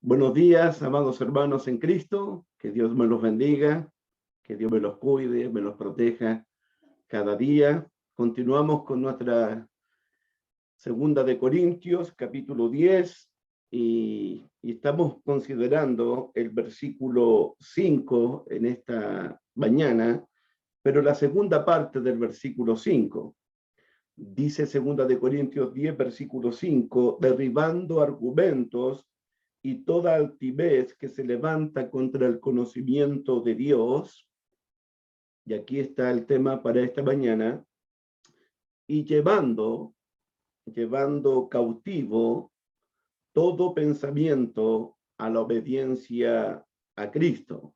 Buenos días, amados hermanos en Cristo. Que Dios me los bendiga, que Dios me los cuide, me los proteja cada día. Continuamos con nuestra segunda de Corintios, capítulo 10, y estamos considerando el versículo 5 en esta mañana, pero la segunda parte del versículo 5. Dice segunda de Corintios 10, versículo 5, derribando argumentos y toda altivez que se levanta contra el conocimiento de Dios, y aquí está el tema para esta mañana, y llevando cautivo todo pensamiento a la obediencia a Cristo,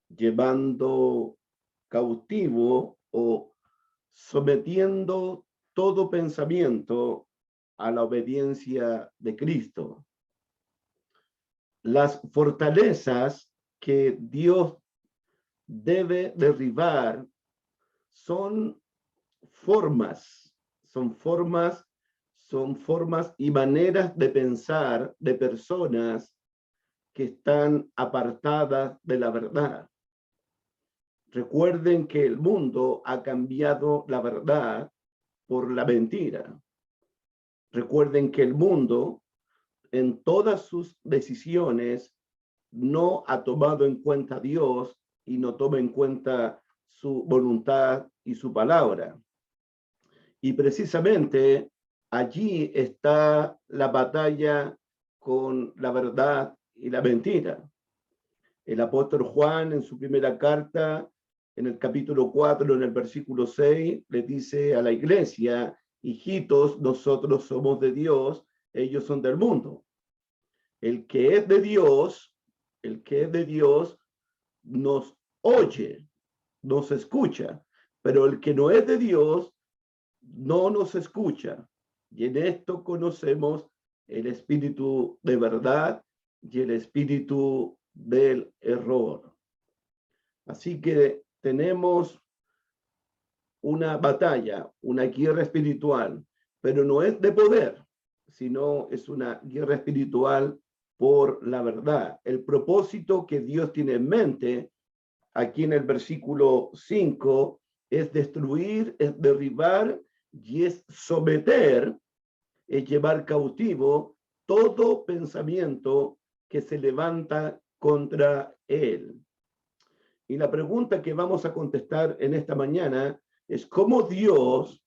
llevando cautivo o sometiendo todo pensamiento a la obediencia de Cristo. Las fortalezas que Dios debe derribar son formas y maneras de pensar de personas que están apartadas de la verdad. Recuerden que el mundo ha cambiado la verdad por la mentira. Recuerden que el mundo, en todas sus decisiones, no ha tomado en cuenta a Dios y no toma en cuenta su voluntad y su palabra. Y precisamente allí está la batalla con la verdad y la mentira. El apóstol Juan, en su primera carta, en el capítulo 4, en el versículo 6, le dice a la iglesia: hijitos, nosotros somos de Dios, ellos son del mundo. El que es de Dios nos oye, nos escucha, pero el que no es de Dios no nos escucha. Y en esto conocemos el espíritu de verdad y el espíritu del error. Así que tenemos una batalla, una guerra espiritual, pero no es de poder, sino es una guerra espiritual por la verdad. El propósito que Dios tiene en mente aquí en el versículo 5 es destruir, es derribar y es someter, es llevar cautivo todo pensamiento que se levanta contra él. Y la pregunta que vamos a contestar en esta mañana es cómo Dios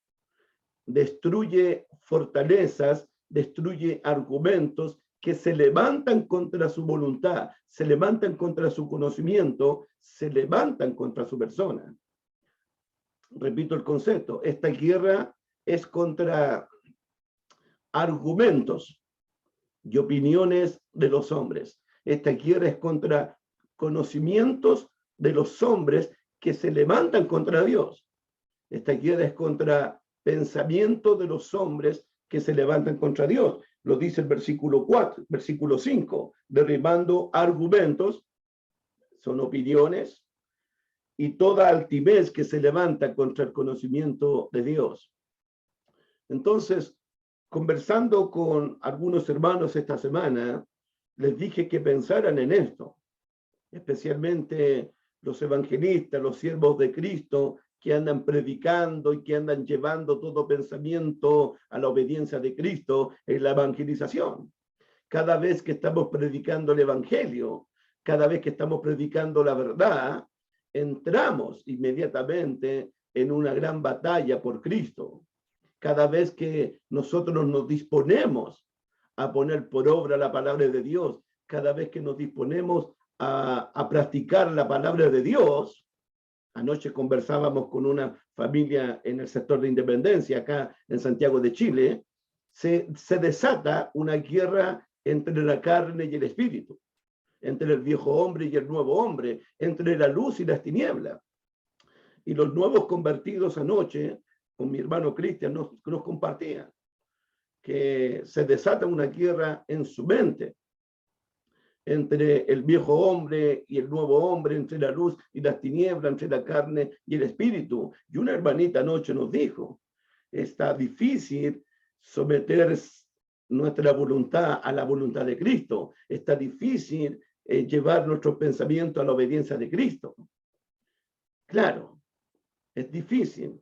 destruye fortalezas, destruye argumentos que se levantan contra su voluntad, se levantan contra su conocimiento, se levantan contra su persona. Repito el concepto, esta guerra es contra argumentos y opiniones de los hombres. Esta guerra es contra conocimientos de los hombres que se levantan contra Dios. Esta guerra es contra pensamiento de los hombres que se levantan contra Dios. Lo dice el versículo 4, versículo 5, derribando argumentos, son opiniones, y toda altivez que se levanta contra el conocimiento de Dios. Entonces, conversando con algunos hermanos esta semana, les dije que pensaran en esto, especialmente los evangelistas, los siervos de Cristo, que andan predicando y que andan llevando todo pensamiento a la obediencia de Cristo en la evangelización. Cada vez que estamos predicando el evangelio, cada vez que estamos predicando la verdad, entramos inmediatamente en una gran batalla por Cristo. Cada vez que nosotros nos disponemos a poner por obra la palabra de Dios, cada vez que nos disponemos a practicar la palabra de Dios. Anoche conversábamos con una familia en el sector de Independencia, acá en Santiago de Chile. Se desata una guerra entre la carne y el espíritu, entre el viejo hombre y el nuevo hombre, entre la luz y las tinieblas. Y los nuevos convertidos anoche, con mi hermano Cristian, nos compartían que se desata una guerra en su mente, entre el viejo hombre y el nuevo hombre, entre la luz y las tinieblas, entre la carne y el espíritu. Y una hermanita anoche nos dijo, está difícil someter nuestra voluntad a la voluntad de Cristo. Está difícil llevar nuestro pensamiento a la obediencia de Cristo. Claro, es difícil,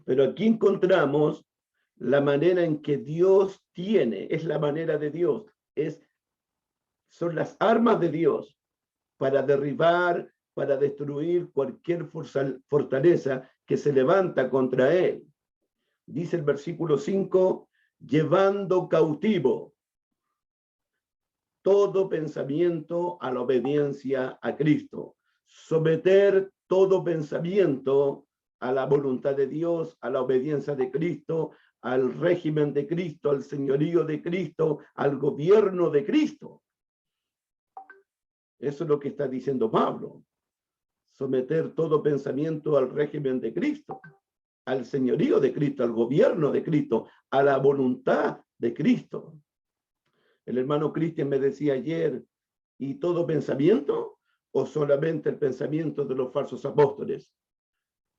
pero aquí encontramos la manera en que Dios tiene, es la manera de Dios, son las armas de Dios para derribar, para destruir cualquier fortaleza que se levanta contra él. Dice el versículo 5, llevando cautivo todo pensamiento a la obediencia a Cristo. Someter todo pensamiento a la voluntad de Dios, a la obediencia de Cristo, al régimen de Cristo, al señorío de Cristo, al gobierno de Cristo. Eso es lo que está diciendo Pablo. Someter todo pensamiento al régimen de Cristo, al señorío de Cristo, al gobierno de Cristo, a la voluntad de Cristo. El hermano Cristian me decía ayer, ¿y todo pensamiento o solamente el pensamiento de los falsos apóstoles?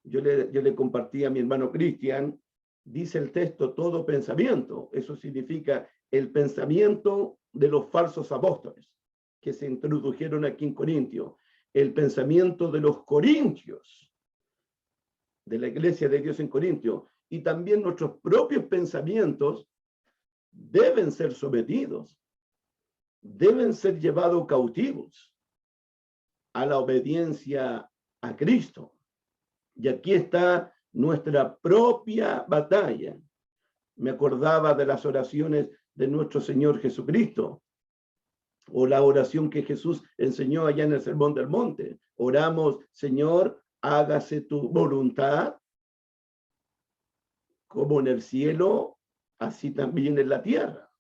Yo le compartí a mi hermano Cristian, dice el texto todo pensamiento. Eso significa el pensamiento de los falsos apóstoles que se introdujeron aquí en Corintio, el pensamiento de los corintios, de la iglesia de Dios en Corintio, y también nuestros propios pensamientos deben ser sometidos, deben ser llevados cautivos a la obediencia a Cristo. Y aquí está nuestra propia batalla. Me acordaba de las oraciones de nuestro Señor Jesucristo, o la oración que Jesús enseñó allá en el Sermón del Monte. Oramos, Señor, hágase tu voluntad, como en el cielo, así también en la tierra.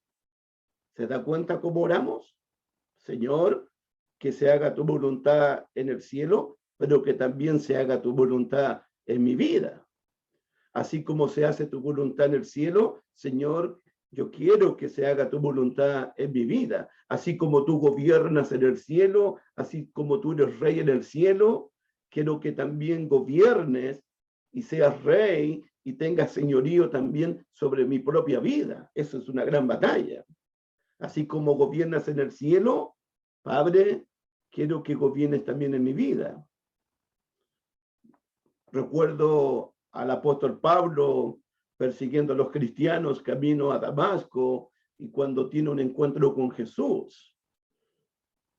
¿Se da cuenta cómo oramos? Señor, que se haga tu voluntad en el cielo, pero que también se haga tu voluntad en mi vida. Así como se hace tu voluntad en el cielo, Señor, yo quiero que se haga tu voluntad en mi vida. Así como tú gobiernas en el cielo, así como tú eres rey en el cielo, quiero que también gobiernes y seas rey y tengas señorío también sobre mi propia vida. Eso es una gran batalla. Así como gobiernas en el cielo, Padre, quiero que gobiernes también en mi vida. Recuerdo al apóstol Pablo persiguiendo a los cristianos camino a Damasco, y cuando tiene un encuentro con Jesús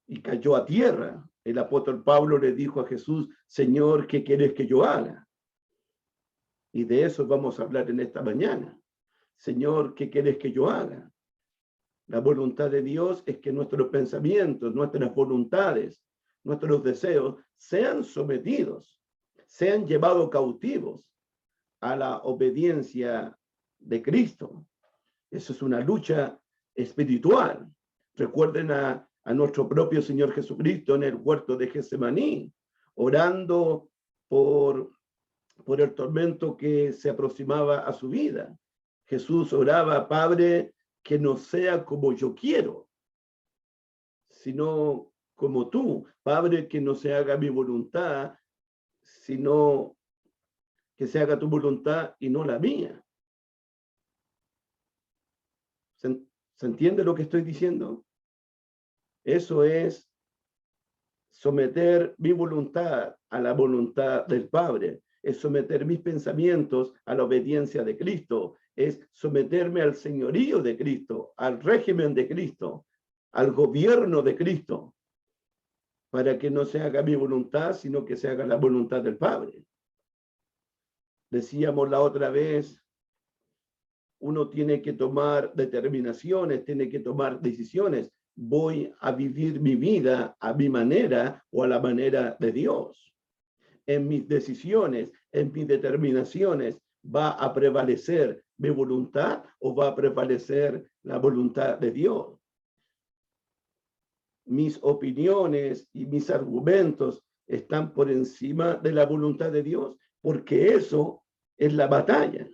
y cayó a tierra, el apóstol Pablo le dijo a Jesús, Señor, ¿qué quieres que yo haga? Y de eso vamos a hablar en esta mañana. Señor, ¿qué quieres que yo haga? La voluntad de Dios es que nuestros pensamientos, nuestras voluntades, nuestros deseos sean sometidos, sean llevados cautivos a la obediencia de Cristo. Eso es una lucha espiritual. Recuerden a nuestro propio Señor Jesucristo en el huerto de Getsemaní, orando por el tormento que se aproximaba a su vida. Jesús oraba, Padre, que no sea como yo quiero, sino como tú. Padre, que no se haga mi voluntad, sino que se haga tu voluntad y no la mía. ¿Se entiende lo que estoy diciendo? Eso es someter mi voluntad a la voluntad del Padre, es someter mis pensamientos a la obediencia de Cristo, es someterme al señorío de Cristo, al régimen de Cristo, al gobierno de Cristo, para que no se haga mi voluntad, sino que se haga la voluntad del Padre. Decíamos la otra vez, uno tiene que tomar determinaciones, tiene que tomar decisiones. Voy a vivir mi vida a mi manera o a la manera de Dios. En mis decisiones, en mis determinaciones, ¿va a prevalecer mi voluntad o va a prevalecer la voluntad de Dios? Mis opiniones y mis argumentos están por encima de la voluntad de Dios, porque eso es la batalla.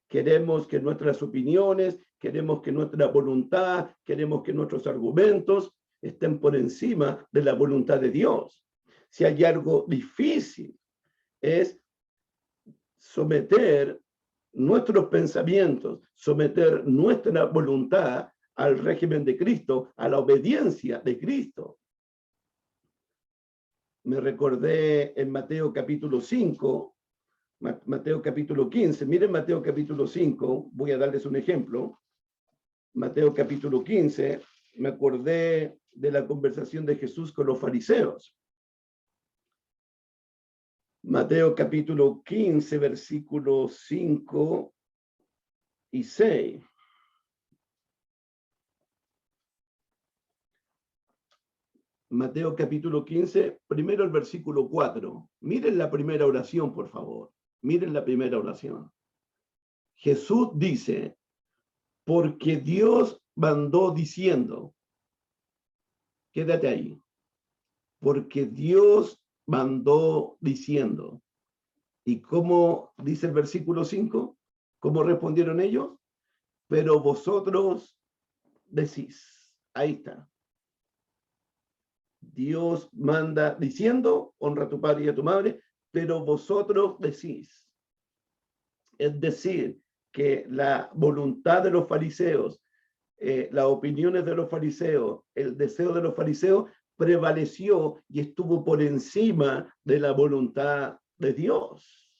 Queremos que nuestras opiniones, queremos que nuestra voluntad, queremos que nuestros argumentos estén por encima de la voluntad de Dios. Si hay algo difícil, es someter nuestros pensamientos, someter nuestra voluntad al régimen de Cristo, a la obediencia de Cristo. Me recordé en Mateo capítulo 5, Mateo capítulo 15. Miren Mateo capítulo 5, voy a darles un ejemplo. Mateo capítulo 15, me acordé de la conversación de Jesús con los fariseos. Mateo capítulo 15, versículos 5 y 6. Mateo capítulo 15, primero el versículo 4. Miren la primera oración, por favor. Miren la primera oración. Jesús dice, porque Dios mandó diciendo, quédate ahí, porque Dios mandó diciendo. ¿Y cómo dice el versículo 5? ¿Cómo respondieron ellos? Pero vosotros decís. Ahí está. Dios manda diciendo, honra a tu padre y a tu madre, pero vosotros decís. Es decir, que la voluntad de los fariseos, las opiniones de los fariseos, el deseo de los fariseos prevaleció y estuvo por encima de la voluntad de Dios.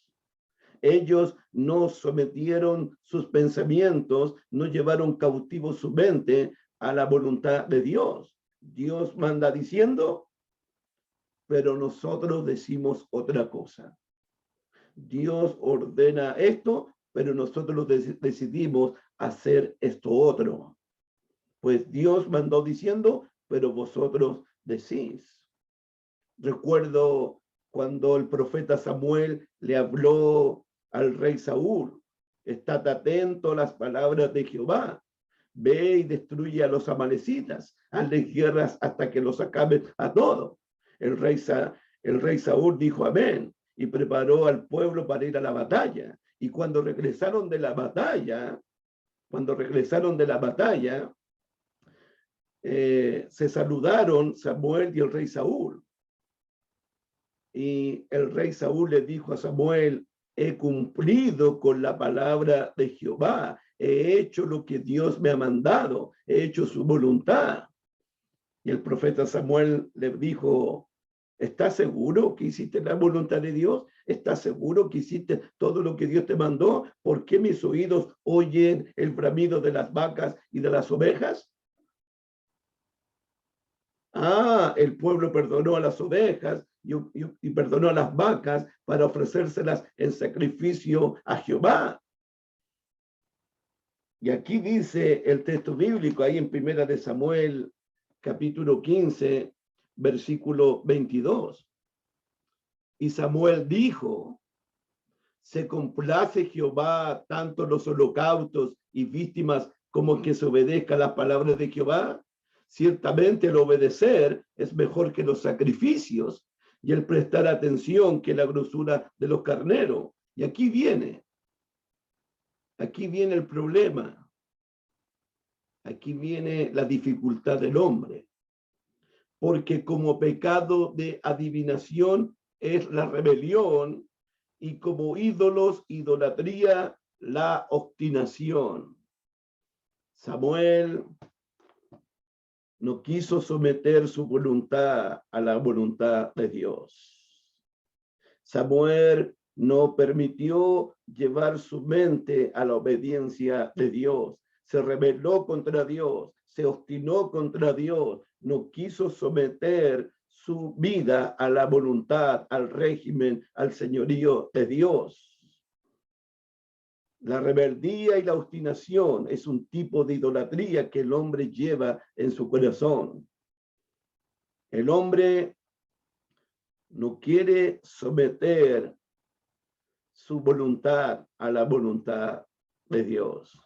Ellos no sometieron sus pensamientos, no llevaron cautivo su mente a la voluntad de Dios. Dios manda diciendo, pero nosotros decimos otra cosa. Dios ordena esto, pero nosotros decidimos hacer esto otro. Pues Dios mandó diciendo, pero vosotros decís. Recuerdo cuando el profeta Samuel le habló al rey Saúl, estate atento a las palabras de Jehová, ve y destruye a los amalecitas, hazles guerras hasta que los acaben a todos. El rey Saúl dijo amén y preparó al pueblo para ir a la batalla. Y cuando regresaron de la batalla, se saludaron Samuel y el rey Saúl. Y el rey Saúl le dijo a Samuel, he cumplido con la palabra de Jehová, he hecho lo que Dios me ha mandado, he hecho su voluntad. Y el profeta Samuel le dijo, ¿estás seguro que hiciste la voluntad de Dios? ¿Estás seguro que hiciste todo lo que Dios te mandó? ¿Por qué mis oídos oyen el bramido de las vacas y de las ovejas? El pueblo perdonó a las ovejas y perdonó a las vacas para ofrecérselas en sacrificio a Jehová. Y aquí dice el texto bíblico, ahí en Primera de Samuel, capítulo 15, versículo 22. Y Samuel dijo, ¿se complace Jehová tanto los holocaustos y víctimas como que se obedezca a las palabras de Jehová? Ciertamente el obedecer es mejor que los sacrificios y el prestar atención que la grosura de los carneros. Y aquí viene el problema. Aquí viene la dificultad del hombre. Porque como pecado de adivinación es la rebelión y como ídolos, idolatría, la obstinación. Samuel no quiso someter su voluntad a la voluntad de Dios. Samuel no permitió llevar su mente a la obediencia de Dios. Se rebeló contra Dios, se obstinó contra Dios, no quiso someter su vida a la voluntad, al régimen, al señorío de Dios. La rebeldía y la obstinación es un tipo de idolatría que el hombre lleva en su corazón. El hombre no quiere someter su voluntad a la voluntad de Dios.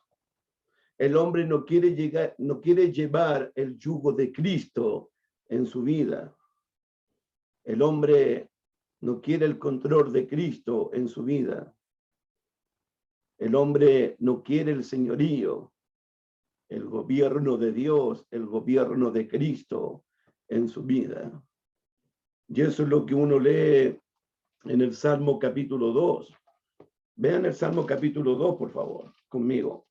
El hombre no quiere llevar el yugo de Cristo en su vida. El hombre no quiere el control de Cristo en su vida. El hombre no quiere el señorío, el gobierno de Dios, el gobierno de Cristo en su vida. Y eso es lo que uno lee en el Salmo capítulo 2. Vean el Salmo capítulo 2, por favor, conmigo.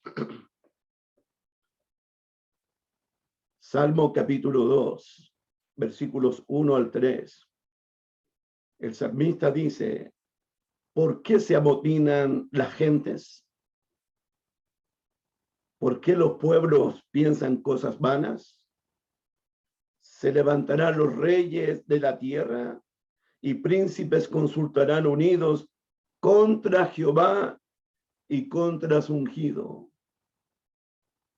Salmo capítulo 2, versículos 1 al 3. El salmista dice: ¿por qué se amotinan las gentes? ¿Por qué los pueblos piensan cosas vanas? Se levantarán los reyes de la tierra y príncipes consultarán unidos contra Jehová y contra su ungido.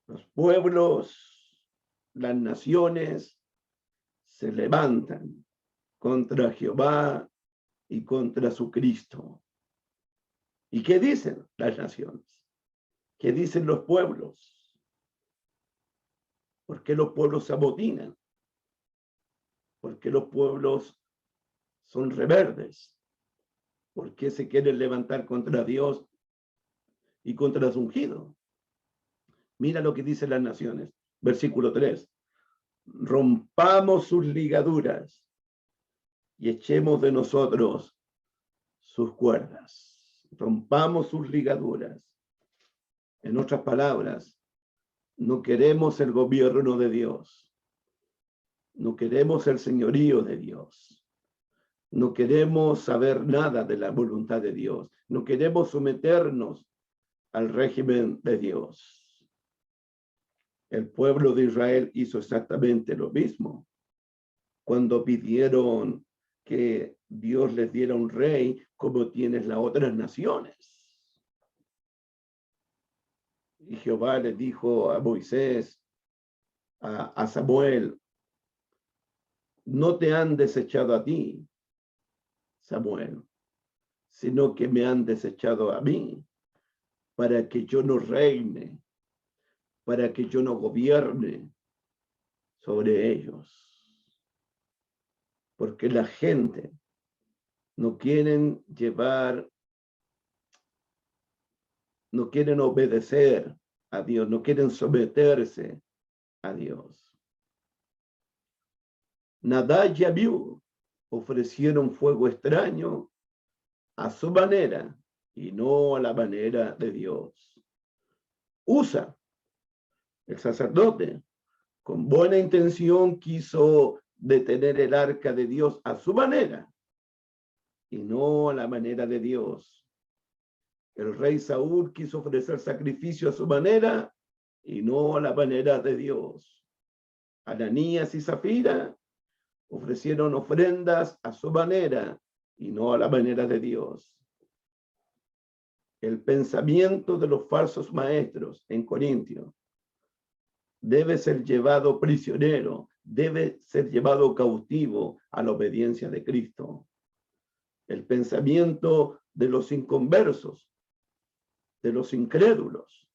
Los pueblos, las naciones se levantan contra Jehová y contra su Cristo. ¿Y qué dicen las naciones? ¿Qué dicen los pueblos? ¿Por qué los pueblos se amotinan? ¿Por qué los pueblos son rebeldes? ¿Por qué se quieren levantar contra Dios y contra su ungido? Mira lo que dicen las naciones. Versículo 3. Rompamos sus ligaduras y echemos de nosotros sus cuerdas. Rompamos sus ligaduras. En otras palabras, no queremos el gobierno de Dios. No queremos el señorío de Dios. No queremos saber nada de la voluntad de Dios. No queremos someternos al régimen de Dios. El pueblo de Israel hizo exactamente lo mismo cuando pidieron que Dios les diera un rey como tienen las otras naciones. Y Jehová le dijo a Moisés, a Samuel: no te han desechado a ti, Samuel, sino que me han desechado a mí, para que yo no reine, para que yo no gobierne sobre ellos. Porque la gente no quieren no quieren obedecer a Dios, no quieren someterse a Dios. Nadab y Abiú ofrecieron fuego extraño a su manera y no a la manera de Dios. Usa, el sacerdote, con buena intención quiso detener el arca de Dios a su manera y no a la manera de Dios. El rey Saúl quiso ofrecer sacrificio a su manera y no a la manera de Dios. Ananías y Zafira ofrecieron ofrendas a su manera y no a la manera de Dios. El pensamiento de los falsos maestros en Corintio debe ser llevado prisionero, debe ser llevado cautivo a la obediencia de Cristo. El pensamiento de los inconversos, de los incrédulos,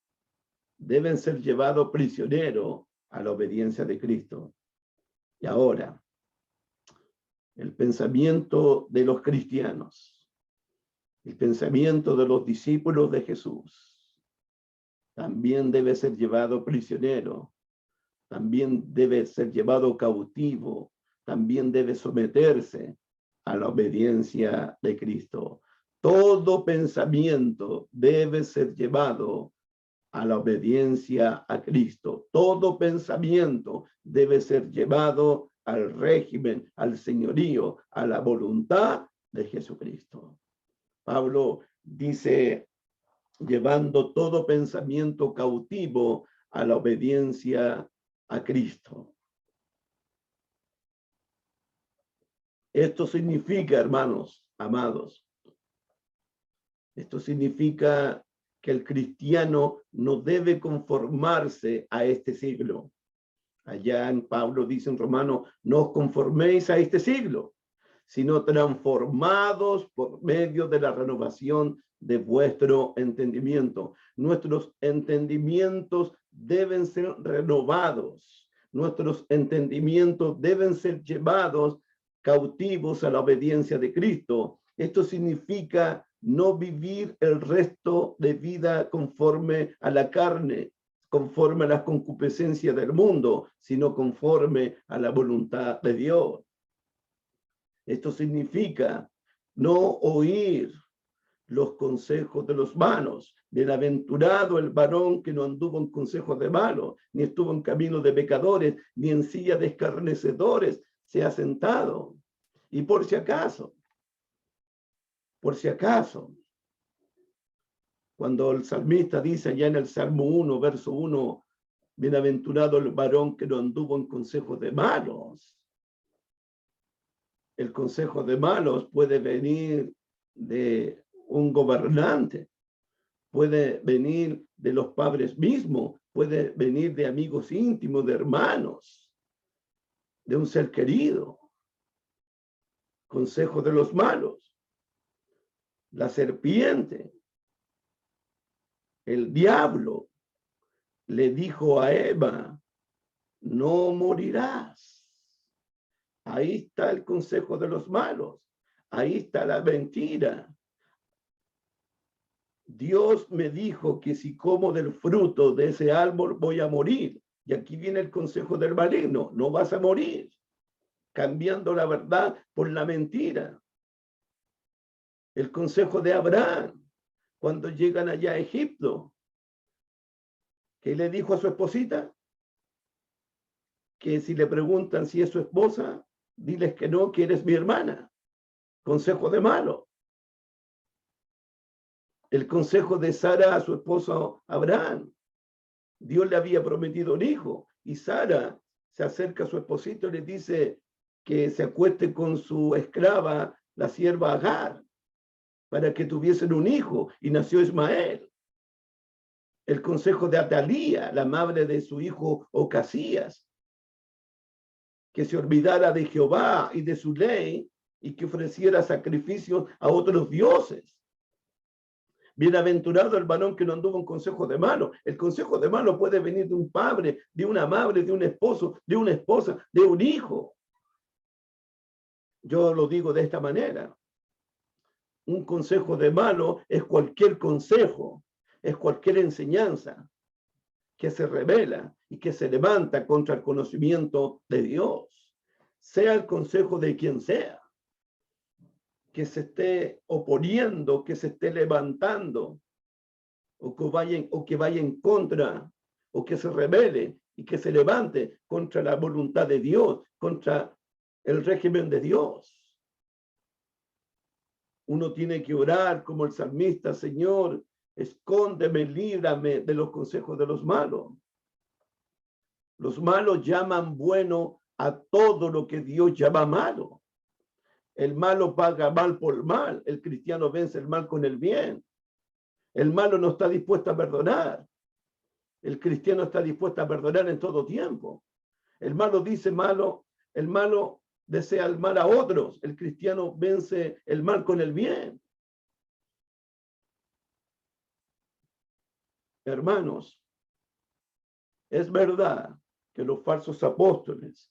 deben ser llevados prisionero a la obediencia de Cristo. Y ahora, el pensamiento de los cristianos, el pensamiento de los discípulos de Jesús, también debe ser llevado prisionero, también debe ser llevado cautivo, también debe someterse a la obediencia de Cristo. Todo pensamiento debe ser llevado a la obediencia a Cristo. Todo pensamiento debe ser llevado al régimen, al señorío, a la voluntad de Jesucristo. Pablo dice, llevando todo pensamiento cautivo a la obediencia a Cristo. Esto significa, hermanos, amados, esto significa que el cristiano no debe conformarse a este siglo. Allá en Pablo dice en Romanos, no os conforméis a este siglo, sino transformados por medio de la renovación de vuestro entendimiento. Nuestros entendimientos deben ser renovados. Nuestros entendimientos deben ser llevados cautivos a la obediencia de Cristo. Esto significa no vivir el resto de vida conforme a la carne, conforme a las concupiscencias del mundo, sino conforme a la voluntad de Dios. Esto significa no oír los consejos de los malos. Bienaventurado el varón que no anduvo en consejos de malos, ni estuvo en camino de pecadores, ni en silla de escarnecedores se ha sentado. Y por si acaso, cuando el salmista dice allá en el Salmo 1, verso 1, bienaventurado el varón que no anduvo en consejos de malos. El consejo de malos puede venir de un gobernante, puede venir de los padres mismos, puede venir de amigos íntimos, de hermanos, de un ser querido. Consejo de los malos. La serpiente, el diablo, le dijo a Eva, no morirás. Ahí está el consejo de los malos. Ahí está la mentira. Dios me dijo que si como del fruto de ese árbol voy a morir. Y aquí viene el consejo del maligno. No vas a morir. Cambiando la verdad por la mentira. El consejo de Abraham, cuando llegan allá a Egipto, que le dijo a su esposita, que si le preguntan si es su esposa, diles que no, que eres mi hermana. Consejo de malo. El consejo de Sara a su esposo Abraham. Dios le había prometido un hijo y Sara se acerca a su esposito y le dice que se acueste con su esclava, la sierva Agar, para que tuviesen un hijo, y nació Ismael. El consejo de Atalía, la madre de su hijo Ocasías, que se olvidara de Jehová y de su ley y que ofreciera sacrificios a otros dioses. Bienaventurado el varón que no anduvo en consejo de malo. El consejo de malo puede venir de un padre, de una madre, de un esposo, de una esposa, de un hijo. Yo lo digo de esta manera. Un consejo de malo es cualquier consejo, es cualquier enseñanza que se revela y que se levanta contra el conocimiento de Dios, sea el consejo de quien sea, que se esté oponiendo, que se esté levantando, o que vaya en contra, o que se rebele y que se levante contra la voluntad de Dios, contra el régimen de Dios. Uno tiene que orar como el salmista, Señor, escóndeme, líbrame de los consejos de los malos. Los malos llaman bueno a todo lo que Dios llama malo. El malo paga mal por mal. El cristiano vence el mal con el bien. El malo no está dispuesto a perdonar. El cristiano está dispuesto a perdonar en todo tiempo. El malo dice malo, el malo desea el mal a otros. El cristiano vence el mal con el bien. Hermanos, es verdad que los falsos apóstoles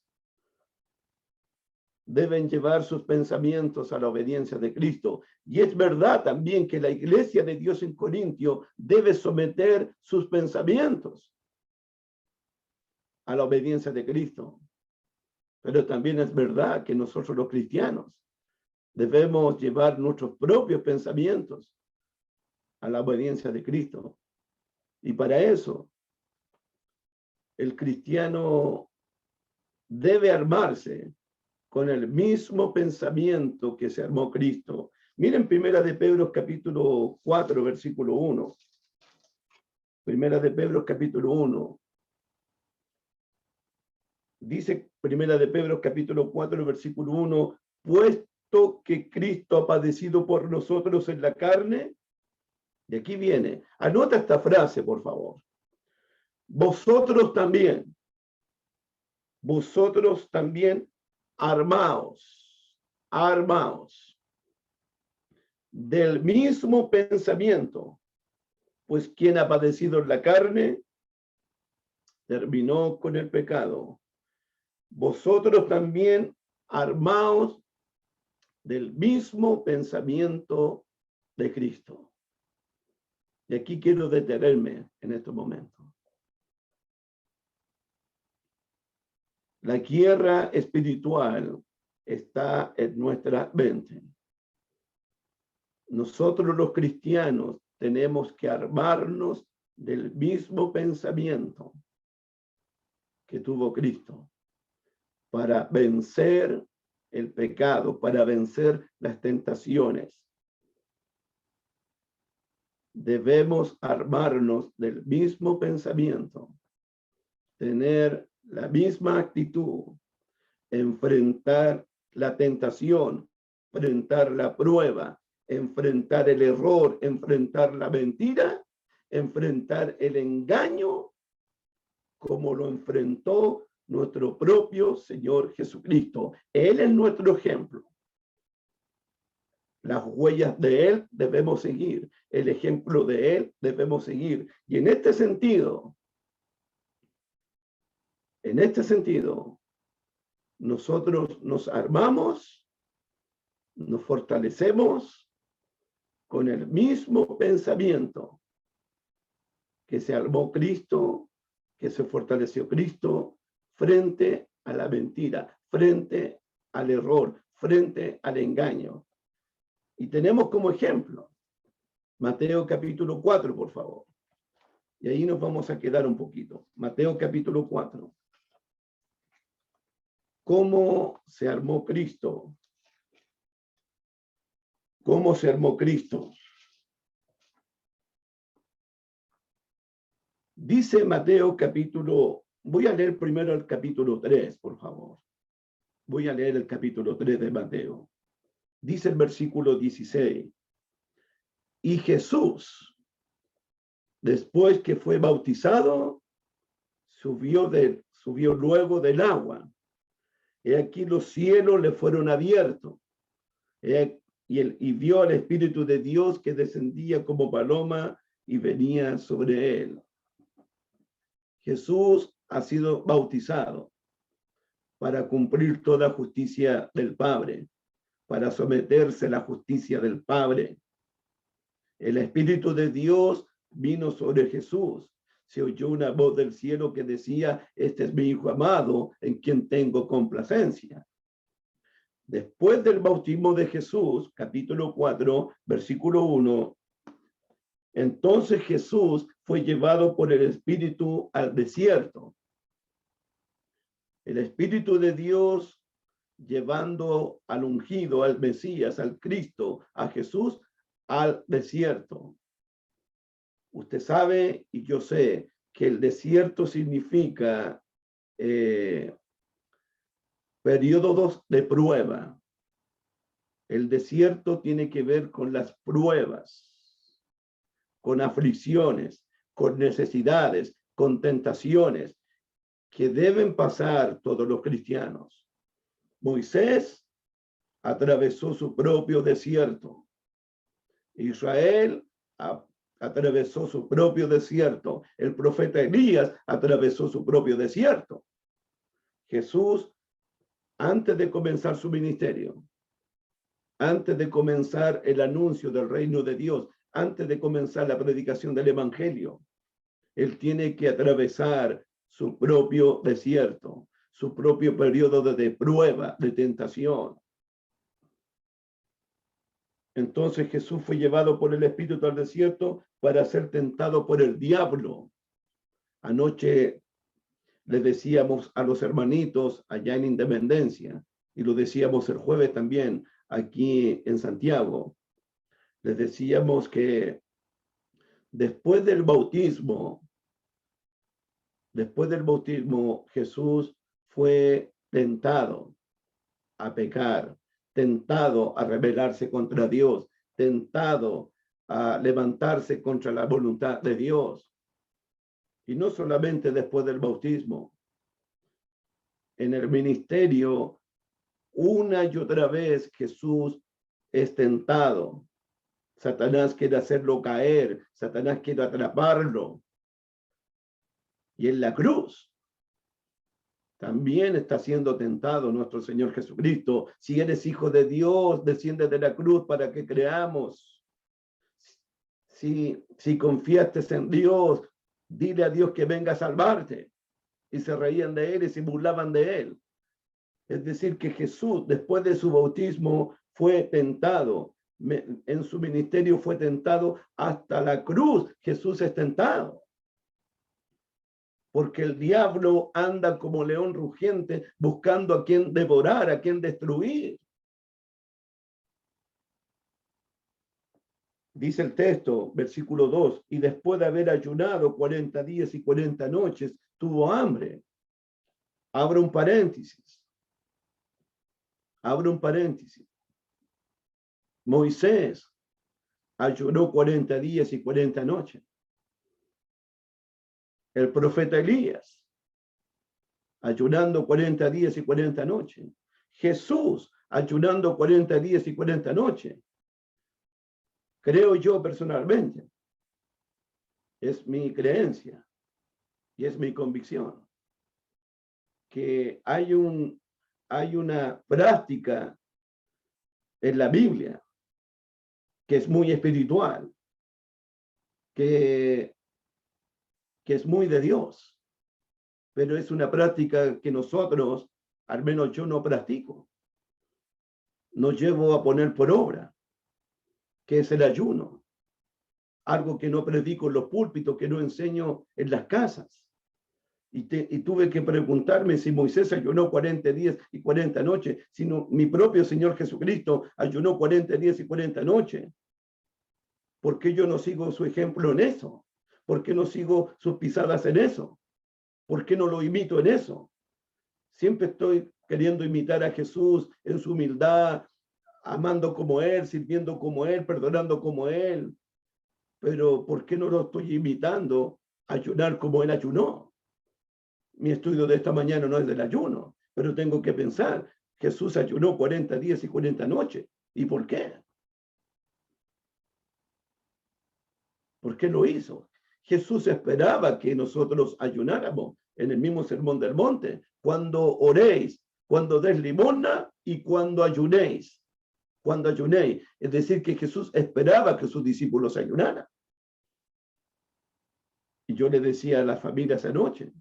deben llevar sus pensamientos a la obediencia de Cristo. Y es verdad también que la iglesia de Dios en Corintio debe someter sus pensamientos a la obediencia de Cristo. Pero también es verdad que nosotros los cristianos debemos llevar nuestros propios pensamientos a la obediencia de Cristo. Y para eso, el cristiano debe armarse con el mismo pensamiento que se armó Cristo. Miren Primera de Pedro capítulo 4, versículo 1. Primera de Pedro capítulo 1. Dice Primera de Pedro capítulo 4, versículo 1, puesto que Cristo ha padecido por nosotros en la carne, y aquí viene, anota esta frase, por favor. Vosotros también armaos del mismo pensamiento, pues quien ha padecido en la carne, terminó con el pecado. Vosotros también armaos del mismo pensamiento de Cristo. Y aquí quiero detenerme en este momento. La guerra espiritual está en nuestra mente. nosotros los cristianos tenemos que armarnos del mismo pensamiento que tuvo Cristo para vencer el pecado, para vencer las tentaciones. Debemos armarnos del mismo pensamiento, tener la misma actitud, enfrentar la tentación, enfrentar la prueba, enfrentar el error, enfrentar la mentira, enfrentar el engaño, como lo enfrentó nuestro propio Señor Jesucristo. Él es nuestro ejemplo. Las huellas de Él debemos seguir. El ejemplo de Él debemos seguir. Y en este sentido, nosotros nos armamos, nos fortalecemos con el mismo pensamiento que se armó Cristo, que se fortaleció Cristo frente a la mentira, frente al error, frente al engaño. Y tenemos como ejemplo Mateo capítulo 4, por favor. Y ahí nos vamos a quedar un poquito. Mateo capítulo 4. ¿Cómo se armó Cristo? ¿Cómo se armó Cristo? Dice Mateo capítulo, voy a leer primero el capítulo 3, por favor. Voy a leer el capítulo 3 de Mateo. Dice el versículo 16. Y Jesús, después que fue bautizado, subió luego del agua. Y aquí los cielos le fueron abiertos. Y vio al Espíritu de Dios que descendía como paloma y venía sobre él. Jesús ha sido bautizado para cumplir toda justicia del Padre, para someterse a la justicia del Padre. El Espíritu de Dios vino sobre Jesús. Se oyó una voz del cielo que decía: este es mi Hijo amado, en quien tengo complacencia. Después del bautismo de Jesús, capítulo 4, versículo 1, entonces Jesús fue llevado por el Espíritu al desierto. El Espíritu de Dios llevando al ungido, al Mesías, al Cristo, a Jesús, al desierto. Usted sabe y yo sé que el desierto significa periodos de prueba. El desierto tiene que ver con las pruebas, con aflicciones, con necesidades, con tentaciones que deben pasar todos los cristianos. Moisés atravesó su propio desierto. Israel atravesó su propio desierto. El profeta Elías atravesó su propio desierto. Jesús, antes de comenzar su ministerio, antes de comenzar el anuncio del reino de Dios, antes de comenzar la predicación del evangelio, él tiene que atravesar su propio desierto, su propio periodo de prueba, de tentación. Entonces Jesús fue llevado por el Espíritu al desierto para ser tentado por el diablo. Anoche le decíamos a los hermanitos allá en Independencia, y lo decíamos el jueves también aquí en Santiago, les decíamos que después del bautismo, Jesús fue tentado a pecar, tentado a rebelarse contra Dios, tentado a levantarse contra la voluntad de Dios. Y no solamente después del bautismo, en el ministerio, una y otra vez Jesús es tentado. Satanás quiere hacerlo caer, Satanás quiere atraparlo. Y en la cruz también está siendo tentado nuestro Señor Jesucristo. Si eres hijo de Dios, desciende de la cruz para que creamos. Si confiaste en Dios, dile a Dios que venga a salvarte. Y se reían de él y se burlaban de él. Es decir, que Jesús, después de su bautismo, fue tentado. En su ministerio fue tentado hasta la cruz. Jesús es tentado. Porque el diablo anda como león rugiente buscando a quien devorar, a quien destruir. Dice el texto, versículo 2, y después de haber ayunado 40 días y 40 noches, tuvo hambre. Abro un paréntesis. Abro un paréntesis. Moisés ayunó 40 días y 40 noches. El profeta Elías, ayunando 40 días y 40 noches. Jesús, ayunando 40 días y 40 noches. Creo yo personalmente, es mi creencia y es mi convicción, que hay una práctica en la Biblia que es muy espiritual, que es muy de Dios, pero es una práctica que nosotros, al menos yo no practico, no llevo a poner por obra, que es el ayuno, algo que no predico en los púlpitos, que no enseño en las casas. Y tuve que preguntarme si Moisés ayunó 40 días y 40 noches, sino mi propio Señor Jesucristo ayunó 40 días y 40 noches. ¿Por qué yo no sigo su ejemplo en eso? ¿Por qué no sigo sus pisadas en eso? ¿Por qué no lo imito en eso? Siempre estoy queriendo imitar a Jesús en su humildad, amando como Él, sirviendo como Él, perdonando como Él. Pero ¿por qué no lo estoy imitando a ayunar como Él ayunó? Mi estudio de esta mañana no es del ayuno, pero tengo que pensar, Jesús ayunó 40 días y 40 noches. ¿Y por qué? ¿Por qué lo hizo? Jesús esperaba que nosotros ayunáramos en el mismo sermón del monte, cuando oréis, cuando des limosna y cuando ayunéis. Cuando ayunéis. Es decir, que Jesús esperaba que sus discípulos ayunaran. Y yo le decía a las familias anoche,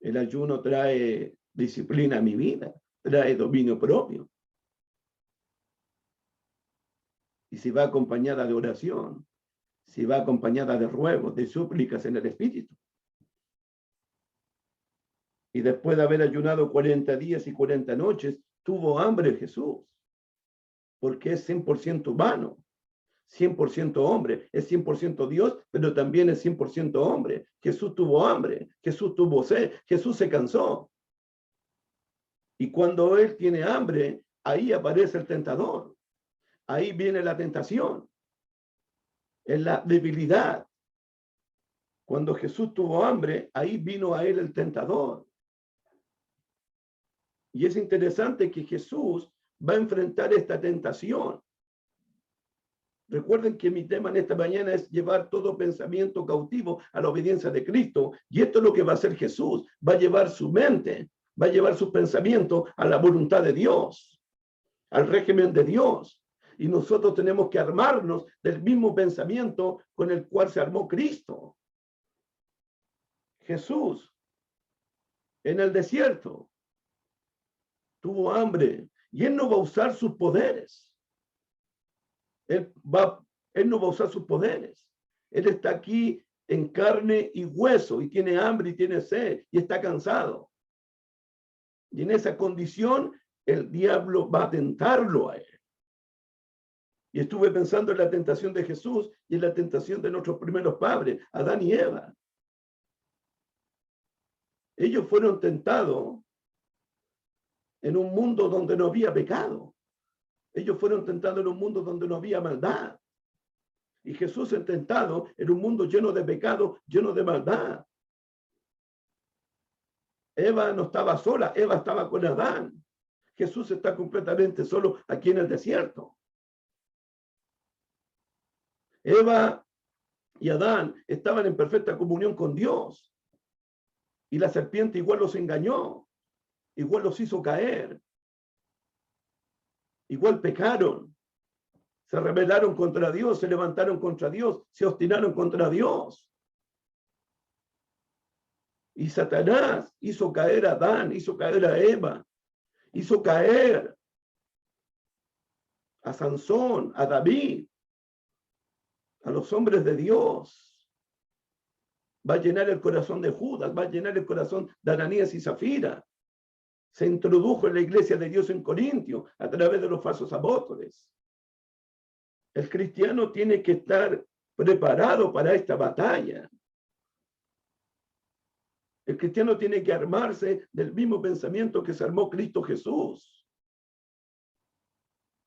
el ayuno trae disciplina a mi vida, trae dominio propio. Y si va acompañada de oración, si va acompañada de ruegos, de súplicas en el Espíritu. Y después de haber ayunado 40 días y 40 noches, tuvo hambre Jesús, porque es 100% humano, 100% hombre, es 100% Dios, pero también es 100% hombre. Jesús tuvo hambre, Jesús tuvo sed, Jesús se cansó. Y cuando Él tiene hambre, ahí aparece el tentador, ahí viene la tentación, en la debilidad. Cuando Jesús tuvo hambre, ahí vino a Él el tentador. Y es interesante que Jesús va a enfrentar esta tentación. Recuerden que mi tema en esta mañana es llevar todo pensamiento cautivo a la obediencia de Cristo. Y esto es lo que va a hacer Jesús. Va a llevar su mente, va a llevar sus pensamientos a la voluntad de Dios, al régimen de Dios. Y nosotros tenemos que armarnos del mismo pensamiento con el cual se armó Cristo. Jesús, en el desierto, tuvo hambre y Él no va a usar sus poderes. Él no va a usar sus poderes. Él está aquí en carne y hueso y tiene hambre y tiene sed y está cansado. Y en esa condición el diablo va a tentarlo a él. Y estuve pensando en la tentación de Jesús y en la tentación de nuestros primeros padres, Adán y Eva. Ellos fueron tentados en un mundo donde no había pecado. Ellos fueron tentados en un mundo donde no había maldad. Y Jesús es tentado en un mundo lleno de pecado, lleno de maldad. Eva no estaba sola, Eva estaba con Adán. Jesús está completamente solo aquí en el desierto. Eva y Adán estaban en perfecta comunión con Dios. Y la serpiente igual los engañó, igual los hizo caer, igual pecaron. Se rebelaron contra Dios, se levantaron contra Dios, se obstinaron contra Dios. Y Satanás hizo caer a Adán, hizo caer a Eva, hizo caer a Sansón, a David, a los hombres de Dios. Va a llenar el corazón de Judas, va a llenar el corazón de Ananías y Zafira. Se introdujo en la iglesia de Dios en Corintio a través de los falsos apóstoles. El cristiano tiene que estar preparado para esta batalla. El cristiano tiene que armarse del mismo pensamiento que se armó Cristo Jesús.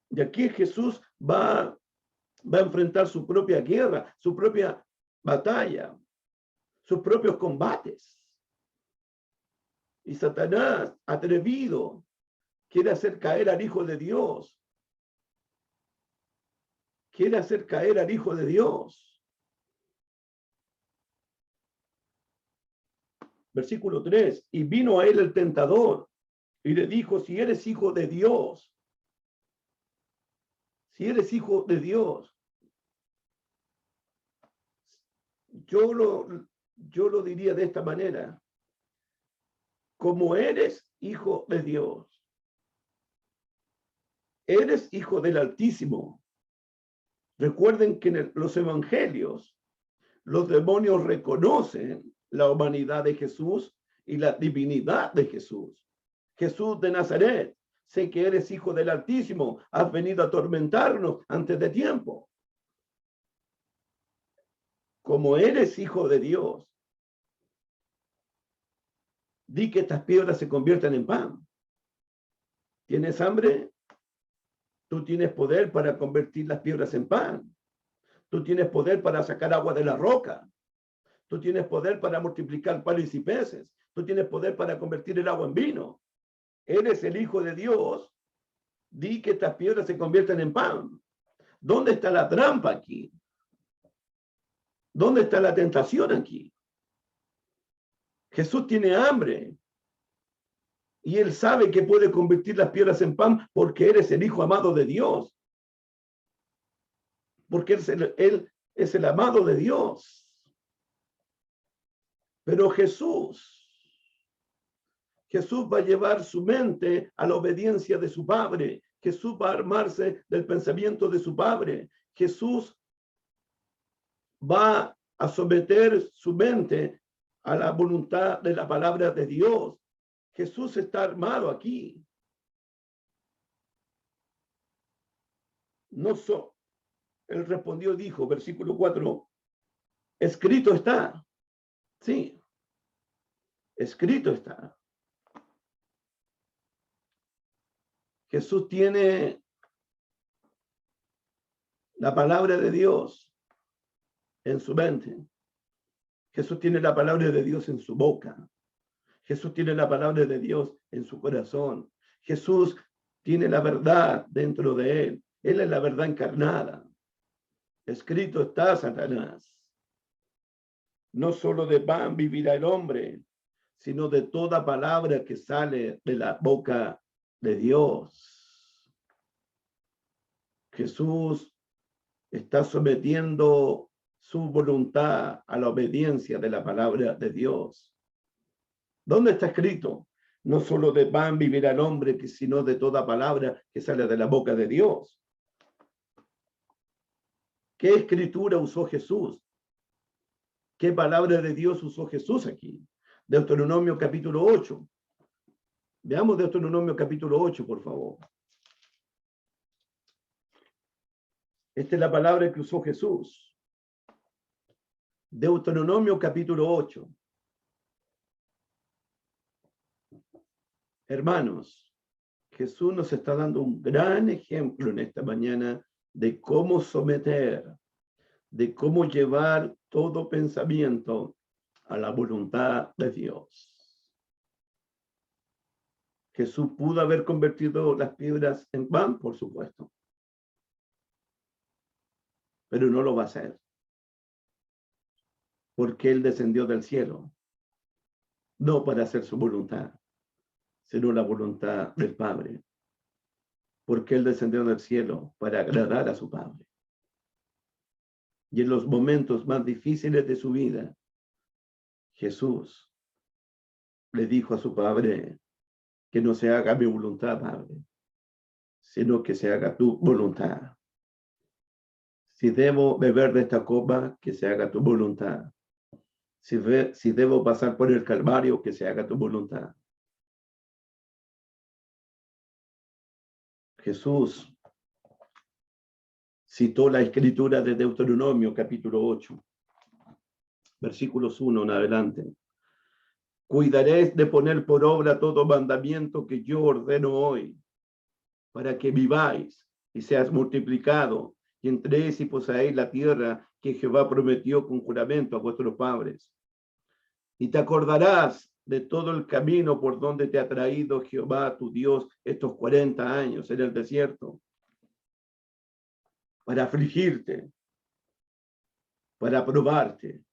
Y aquí Jesús va a enfrentar su propia guerra, su propia batalla, sus propios combates. Y Satanás, atrevido, quiere hacer caer al Hijo de Dios. Quiere hacer caer al Hijo de Dios. Versículo 3. Y vino a él el tentador y le dijo, si eres hijo de Dios, si eres hijo de Dios, yo lo diría de esta manera, como eres hijo de Dios, eres hijo del Altísimo. Recuerden que en los evangelios, los demonios reconocen la humanidad de Jesús y la divinidad de Jesús. Jesús de Nazaret, sé que eres hijo del Altísimo, has venido a atormentarnos antes de tiempo. Como eres hijo de Dios, di que estas piedras se conviertan en pan. ¿Tienes hambre? Tú tienes poder para convertir las piedras en pan. Tú tienes poder para sacar agua de la roca. Tú tienes poder para multiplicar panes y peces. Tú tienes poder para convertir el agua en vino. Eres el Hijo de Dios. Di que estas piedras se conviertan en pan. ¿Dónde está la trampa aquí? ¿Dónde está la tentación aquí? Jesús tiene hambre. Y él sabe que puede convertir las piedras en pan porque eres el Hijo amado de Dios. Porque él es el amado de Dios. Pero Jesús va a llevar su mente a la obediencia de su Padre. Jesús va a armarse del pensamiento de su Padre. Jesús va a someter su mente a la voluntad de la palabra de Dios. Jesús está armado aquí. Él respondió, dijo, versículo 4, escrito está. Sí, escrito está. Jesús tiene la palabra de Dios en su mente. Jesús tiene la palabra de Dios en su boca. Jesús tiene la palabra de Dios en su corazón. Jesús tiene la verdad dentro de él. Él es la verdad encarnada. Escrito está, Satanás. No solo de pan vivirá el hombre, sino de toda palabra que sale de la boca de Dios. Jesús está sometiendo su voluntad a la obediencia de la palabra de Dios. ¿Dónde está escrito? No solo de pan vivirá el hombre, sino de toda palabra que sale de la boca de Dios. ¿Qué escritura usó Jesús? ¿Qué palabra de Dios usó Jesús aquí? Deuteronomio capítulo 8. Veamos Deuteronomio capítulo 8, por favor. Esta es la palabra que usó Jesús. Deuteronomio capítulo 8. Hermanos, Jesús nos está dando un gran ejemplo en esta mañana de cómo someter, de cómo llevar todo pensamiento a la voluntad de Dios. Jesús pudo haber convertido las piedras en pan, por supuesto, pero no lo va a hacer, porque Él descendió del cielo, no para hacer su voluntad, sino la voluntad del Padre, porque Él descendió del cielo para agradar a su Padre. Y en los momentos más difíciles de su vida, Jesús le dijo a su Padre, que no se haga mi voluntad, Padre, sino que se haga tu voluntad. Si debo beber de esta copa, que se haga tu voluntad. Si debo pasar por el Calvario, que se haga tu voluntad. Jesús citó la escritura de Deuteronomio, capítulo 8, versículos 1 en adelante. Cuidaréis de poner por obra todo mandamiento que yo ordeno hoy, para que viváis y seas multiplicado, y entréis y poseáis la tierra que Jehová prometió con juramento a vuestros padres. Y te acordarás de todo el camino por donde te ha traído Jehová tu Dios estos 40 años en el desierto, para afligirte, para probarte.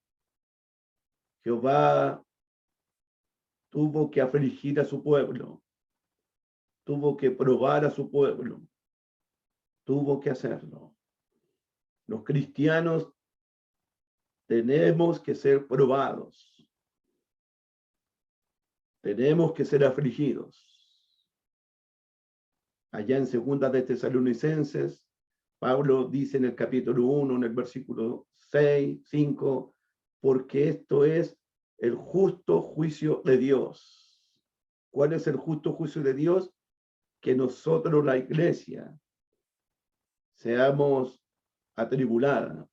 Jehová tuvo que afligir a su pueblo, tuvo que probar a su pueblo, tuvo que hacerlo. Los cristianos tenemos que ser probados, tenemos que ser afligidos. Allá en segunda de Tesalonicenses, Pablo dice en el capítulo 1, en el versículo 6, 5, porque esto es el justo juicio de Dios. ¿Cuál es el justo juicio de Dios? Que nosotros, la iglesia, seamos atribulada,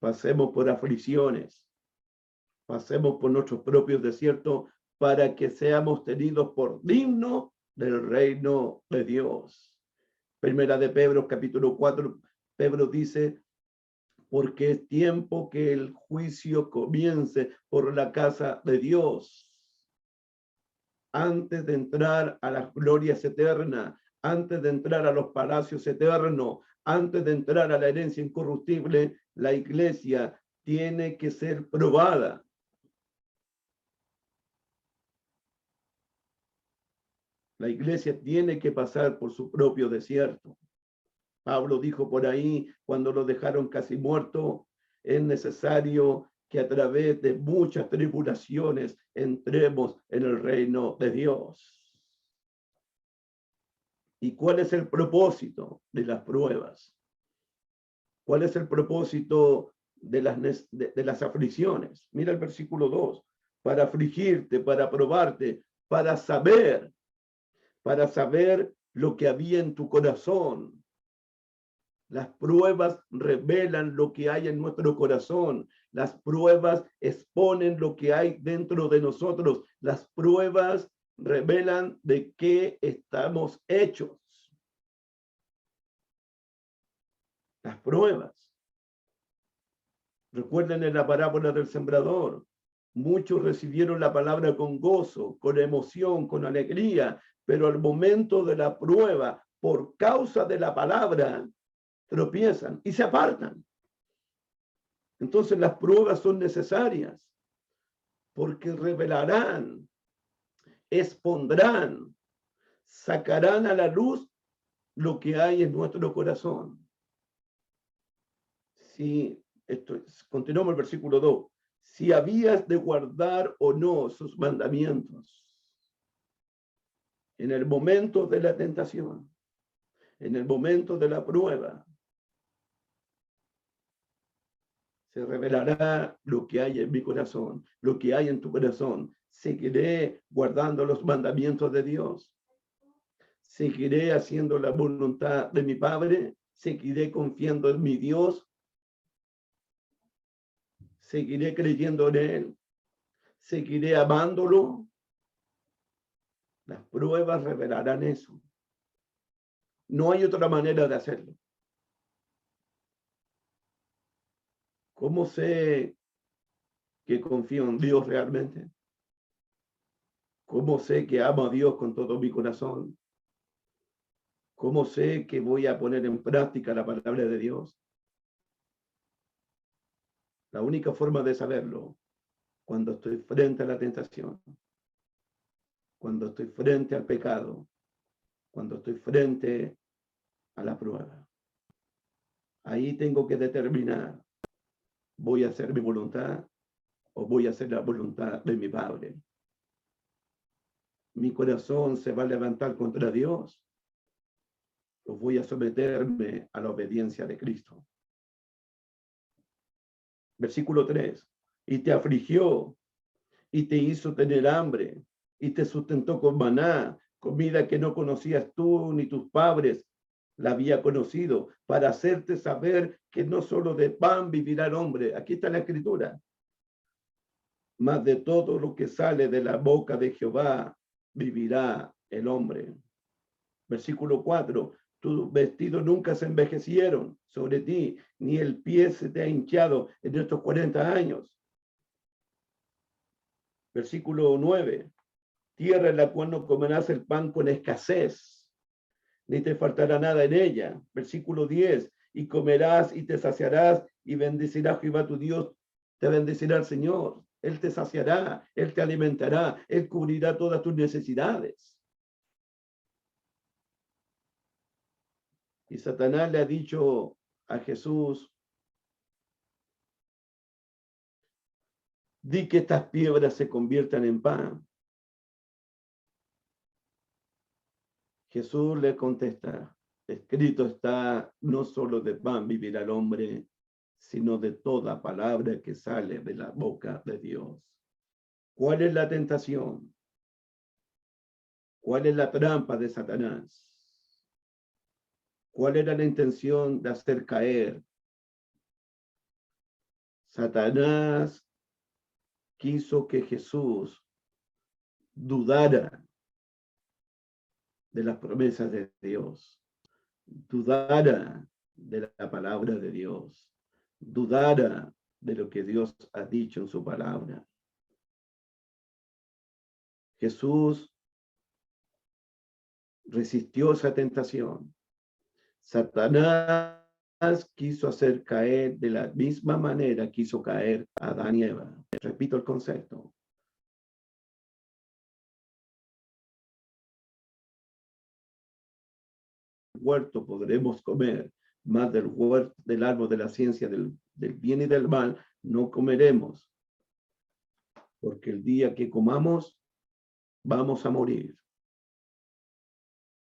pasemos por aflicciones, pasemos por nuestros propios desiertos, para que seamos tenidos por dignos del reino de Dios. Primera de Pedro, capítulo 4, Pedro dice, porque es tiempo que el juicio comience por la casa de Dios, antes de entrar a las glorias eternas, antes de entrar a los palacios eternos, antes de entrar a la herencia incorruptible. La iglesia tiene que ser probada. La iglesia tiene que pasar por su propio desierto. Pablo dijo por ahí, cuando lo dejaron casi muerto, es necesario que a través de muchas tribulaciones entremos en el reino de Dios. ¿Y cuál es el propósito de las pruebas? ¿Cuál es el propósito de las aflicciones? Mira el versículo 2. Para afligirte, para probarte, para saber lo que había en tu corazón. Las pruebas revelan lo que hay en nuestro corazón. Las pruebas exponen lo que hay dentro de nosotros. Las pruebas revelan de qué estamos hechos. Las pruebas. Recuerden en la parábola del sembrador. Muchos recibieron la palabra con gozo, con emoción, con alegría, pero al momento de la prueba, por causa de la palabra, tropiezan y se apartan. Entonces las pruebas son necesarias porque revelarán, expondrán, sacarán a la luz lo que hay en nuestro corazón. Si continuamos el versículo 2. Si habías de guardar o no sus mandamientos en el momento de la tentación, en el momento de la prueba, se revelará lo que hay en mi corazón, lo que hay en tu corazón. Seguiré guardando los mandamientos de Dios. Seguiré haciendo la voluntad de mi Padre. Seguiré confiando en mi Dios. Seguiré creyendo en Él. Seguiré amándolo. Las pruebas revelarán eso. No hay otra manera de hacerlo. ¿Cómo sé que confío en Dios realmente? ¿Cómo sé que amo a Dios con todo mi corazón? ¿Cómo sé que voy a poner en práctica la palabra de Dios? La única forma de saberlo, cuando estoy frente a la tentación, cuando estoy frente al pecado, cuando estoy frente a la prueba. Ahí tengo que determinar, ¿voy a hacer mi voluntad o voy a hacer la voluntad de mi Padre? Mi corazón se va a levantar contra Dios Los voy a someterme a la obediencia de Cristo. Versículo 3. Y te afligió y te hizo tener hambre y te sustentó con maná, comida que no conocías tú ni tus padres la había conocido, para hacerte saber que no solo de pan vivirá el hombre. Aquí está la escritura. Mas de todo lo que sale de la boca de Jehová vivirá el hombre. Versículo 4. Tus vestidos nunca se envejecieron sobre ti, ni el pie se te ha hinchado en estos 40 años. Versículo 9. Tierra en la cual no comerás el pan con escasez, ni te faltará nada en ella. Versículo 10. Y comerás y te saciarás y bendecirá Jehová tu Dios, te bendecirá el Señor. Él te saciará, Él te alimentará, Él cubrirá todas tus necesidades. Y Satanás le ha dicho a Jesús, di que estas piedras se conviertan en pan. Jesús le contesta, escrito está, no solo de pan vivirá el hombre, sino de toda palabra que sale de la boca de Dios. ¿Cuál es la tentación? ¿Cuál es la trampa de Satanás? ¿Cuál era la intención de hacer caer? Satanás quiso que Jesús dudara de las promesas de Dios, dudara de la palabra de Dios, dudara de lo que Dios ha dicho en su palabra. Jesús resistió esa tentación. Satanás quiso hacer caer de la misma manera, quiso caer a Adán y Eva. Repito el concepto. Huerto podremos comer, más del huerto, del árbol de la ciencia del bien y del mal, no comeremos, porque el día que comamos, vamos a morir.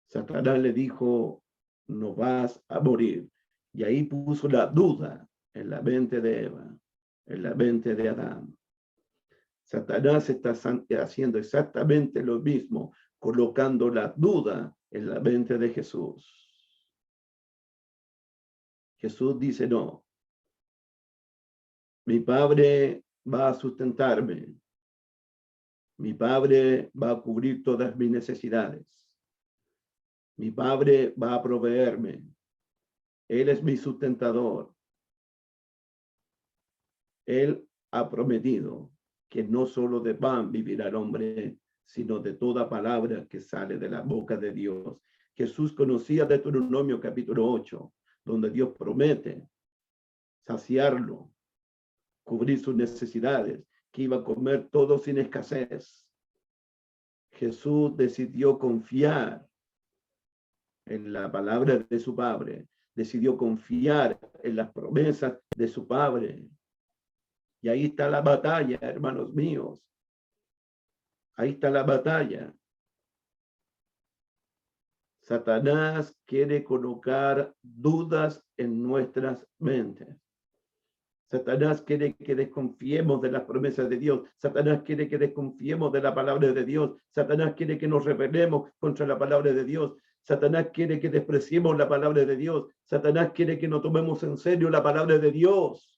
Satanás le dijo, no vas a morir. Y ahí puso la duda en la mente de Eva, en la mente de Adán. Satanás está haciendo exactamente lo mismo, colocando la duda en la mente de Jesús. Jesús dice, no, mi Padre va a sustentarme, mi Padre va a cubrir todas mis necesidades, mi Padre va a proveerme, Él es mi sustentador. Él ha prometido que no solo de pan vivirá el hombre, sino de toda palabra que sale de la boca de Dios. Jesús conocía Deuteronomio capítulo 8, donde Dios promete saciarlo, cubrir sus necesidades, que iba a comer todo sin escasez. Jesús decidió confiar en la palabra de su Padre, decidió confiar en las promesas de su Padre. Y ahí está la batalla, hermanos míos. Ahí está la batalla. Satanás quiere colocar dudas en nuestras mentes. Satanás quiere que desconfiemos de las promesas de Dios. Satanás quiere que desconfiemos de la palabra de Dios. Satanás quiere que nos rebelemos contra la palabra de Dios. Satanás quiere que despreciemos la palabra de Dios. Satanás quiere que no tomemos en serio la palabra de Dios.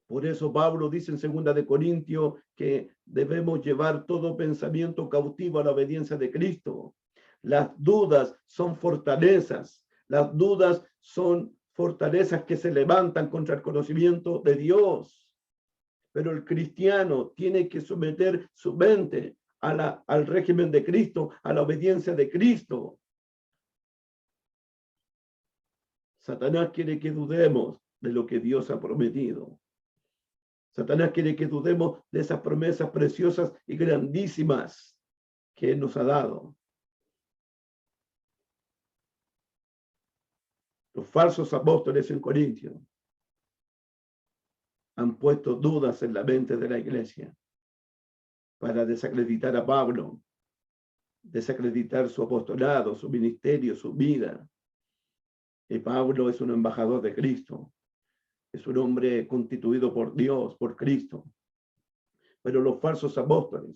Por eso Pablo dice en 2 Corintios que debemos llevar todo pensamiento cautivo a la obediencia de Cristo. Las dudas son fortalezas. Las dudas son fortalezas que se levantan contra el conocimiento de Dios. Pero el cristiano tiene que someter su mente al régimen de Cristo, a la obediencia de Cristo. Satanás quiere que dudemos de lo que Dios ha prometido. Satanás quiere que dudemos de esas promesas preciosas y grandísimas que Él nos ha dado. Los falsos apóstoles en Corintios han puesto dudas en la mente de la iglesia para desacreditar a Pablo, desacreditar su apostolado, su ministerio, su vida. Y Pablo es un embajador de Cristo, es un hombre constituido por Dios, por Cristo. Pero los falsos apóstoles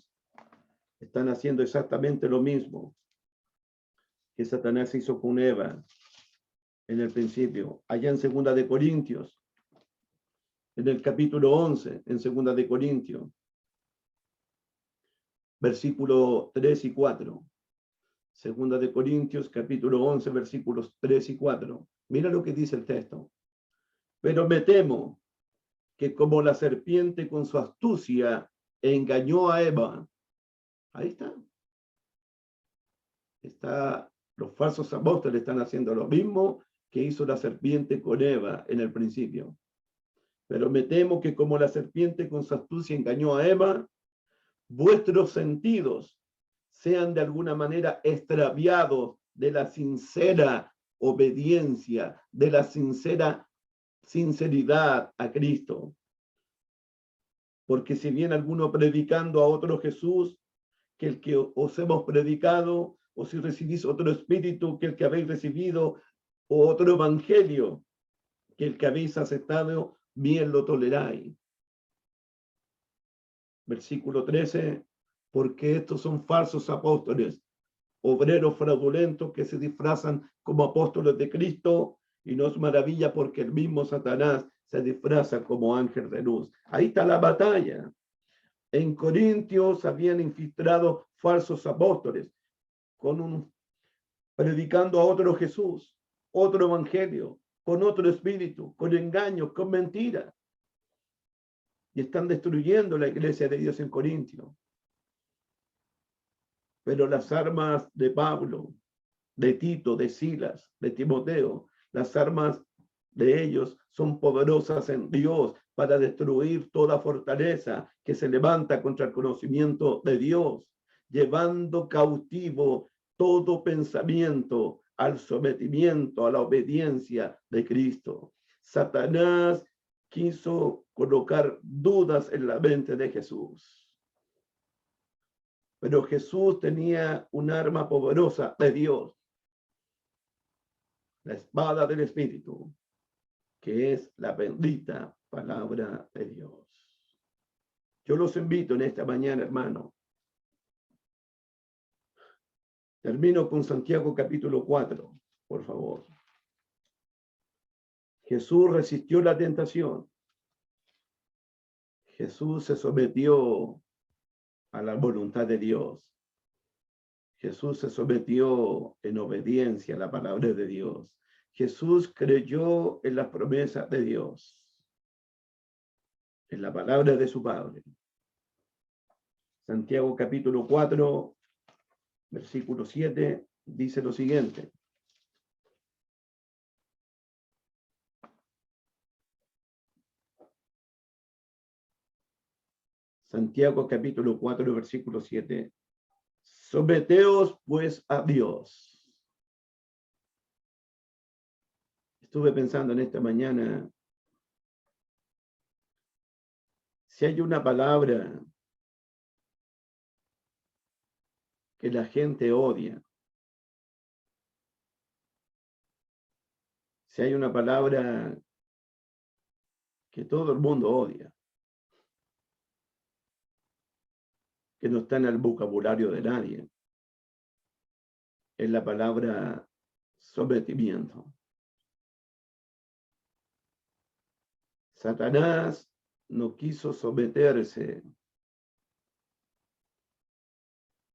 están haciendo exactamente lo mismo que Satanás hizo con Eva en el principio. Allá en 2 de Corintios, en el capítulo 11, en 2 de Corintios, versículo 3 y 4. 2 de Corintios, capítulo 11, versículos 3 y 4. Mira lo que dice el texto. Pero me temo que como la serpiente con su astucia engañó a Eva, ahí está, los falsos apóstoles están haciendo lo mismo que hizo la serpiente con Eva en el principio. Pero me temo que como la serpiente con su astucia engañó a Eva, vuestros sentidos sean de alguna manera extraviados de la sincera obediencia, de la sinceridad a Cristo. Porque si bien alguno predicando a otro Jesús, que el que os hemos predicado, o si recibís otro espíritu que el que habéis recibido, o otro evangelio que el que habéis aceptado, bien lo toleráis. Versículo 13, porque estos son falsos apóstoles, obreros fraudulentos que se disfrazan como apóstoles de Cristo, y no es maravilla porque el mismo Satanás se disfraza como ángel de luz. Ahí está la batalla. En Corintios habían infiltrado falsos apóstoles predicando a otro Jesús, otro evangelio, con otro espíritu, con engaños, con mentiras. Y están destruyendo la iglesia de Dios en Corintio. Pero las armas de Pablo, de Tito, de Silas, de Timoteo, las armas de ellos son poderosas en Dios para destruir toda fortaleza que se levanta contra el conocimiento de Dios, llevando cautivo todo pensamiento al sometimiento, a la obediencia de Cristo. Satanás quiso colocar dudas en la mente de Jesús. Pero Jesús tenía un arma poderosa de Dios, la espada del Espíritu, que es la bendita palabra de Dios. Yo los invito en esta mañana, hermano. Termino con Santiago capítulo 4, por favor. Jesús resistió la tentación. Jesús se sometió a la voluntad de Dios. Jesús se sometió en obediencia a la palabra de Dios. Jesús creyó en las promesas de Dios, en la palabra de su Padre. Santiago capítulo 4, versículo 7, dice lo siguiente. Santiago capítulo 4, versículo 7. Someteos pues a Dios. Estuve pensando en esta mañana, si hay una palabra que la gente odia, si hay una palabra que todo el mundo odia, que no está en el vocabulario de nadie, es la palabra sometimiento. Satanás no quiso someterse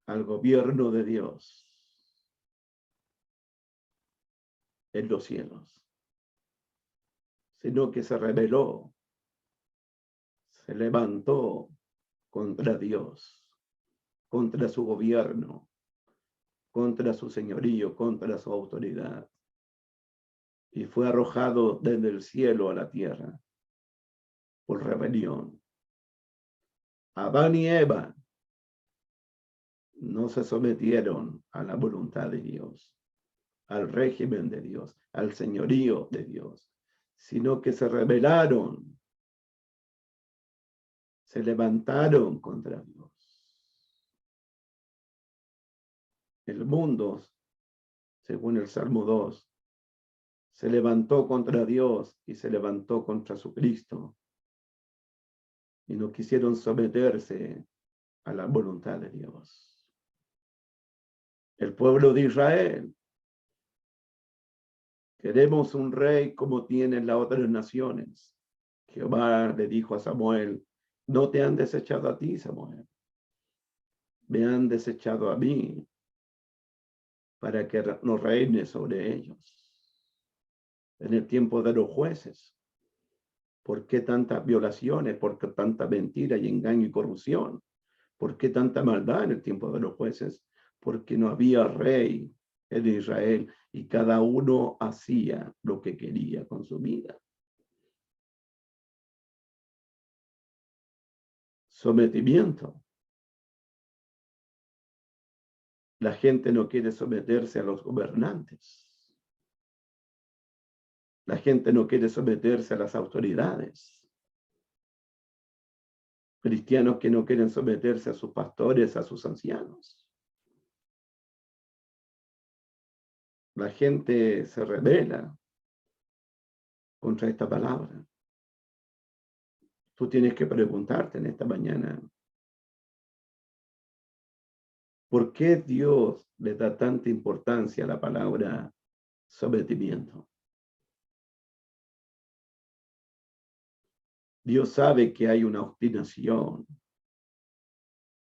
al gobierno de Dios en los cielos, sino que se rebeló, se levantó contra Dios, contra su gobierno, contra su señorío, contra su autoridad, y fue arrojado desde el cielo a la tierra por rebelión. Adán y Eva no se sometieron a la voluntad de Dios, al régimen de Dios, al señorío de Dios, sino que se rebelaron, se levantaron contra Dios. El mundo, según el Salmo 2, se levantó contra Dios y se levantó contra su Cristo. Y no quisieron someterse a la voluntad de Dios. El pueblo de Israel, queremos un rey como tienen las otras naciones. Jehová le dijo a Samuel, no te han desechado a ti, Samuel. Me han desechado a mí para que no reine sobre ellos. En el tiempo de los jueces, ¿por qué tantas violaciones? ¿Por qué tanta mentira y engaño y corrupción? ¿Por qué tanta maldad en el tiempo de los jueces? Porque no había rey en Israel y cada uno hacía lo que quería con su vida. Sometimiento. La gente no quiere someterse a los gobernantes. La gente no quiere someterse a las autoridades. Cristianos que no quieren someterse a sus pastores, a sus ancianos. La gente se rebela contra esta palabra. Tú tienes que preguntarte en esta mañana, ¿por qué Dios le da tanta importancia a la palabra sometimiento? Dios sabe que hay una obstinación.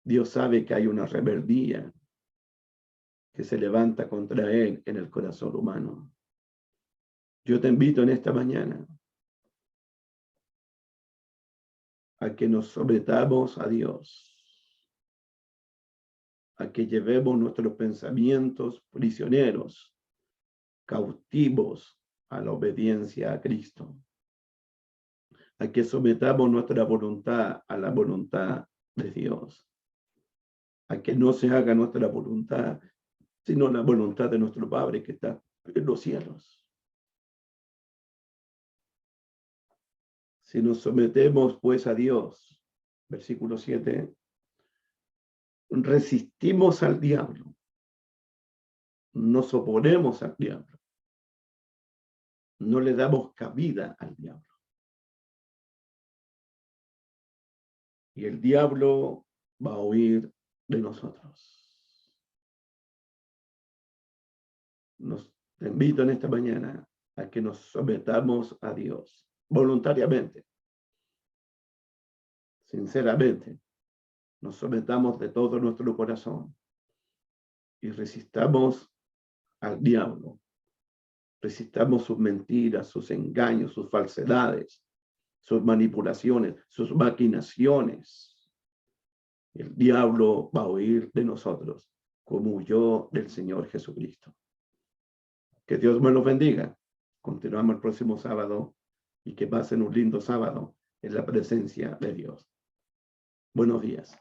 Dios sabe que hay una rebeldía que se levanta contra Él en el corazón humano. Yo te invito en esta mañana a que nos sometamos a Dios, a que llevemos nuestros pensamientos prisioneros, cautivos a la obediencia a Cristo, a que sometamos nuestra voluntad a la voluntad de Dios, a que no se haga nuestra voluntad, sino la voluntad de nuestro Padre que está en los cielos. Si nos sometemos pues a Dios, versículo 7, resistimos al diablo, nos oponemos al diablo, no le damos cabida al diablo. Y el diablo va a huir de nosotros. Te invito en esta mañana a que nos sometamos a Dios voluntariamente, sinceramente. Nos sometamos de todo nuestro corazón y resistamos al diablo. Resistamos sus mentiras, sus engaños, sus falsedades, sus manipulaciones, sus maquinaciones. El diablo va a huir de nosotros como huyó del Señor Jesucristo. Que Dios me los bendiga. Continuamos el próximo sábado y que pasen un lindo sábado en la presencia de Dios. Buenos días.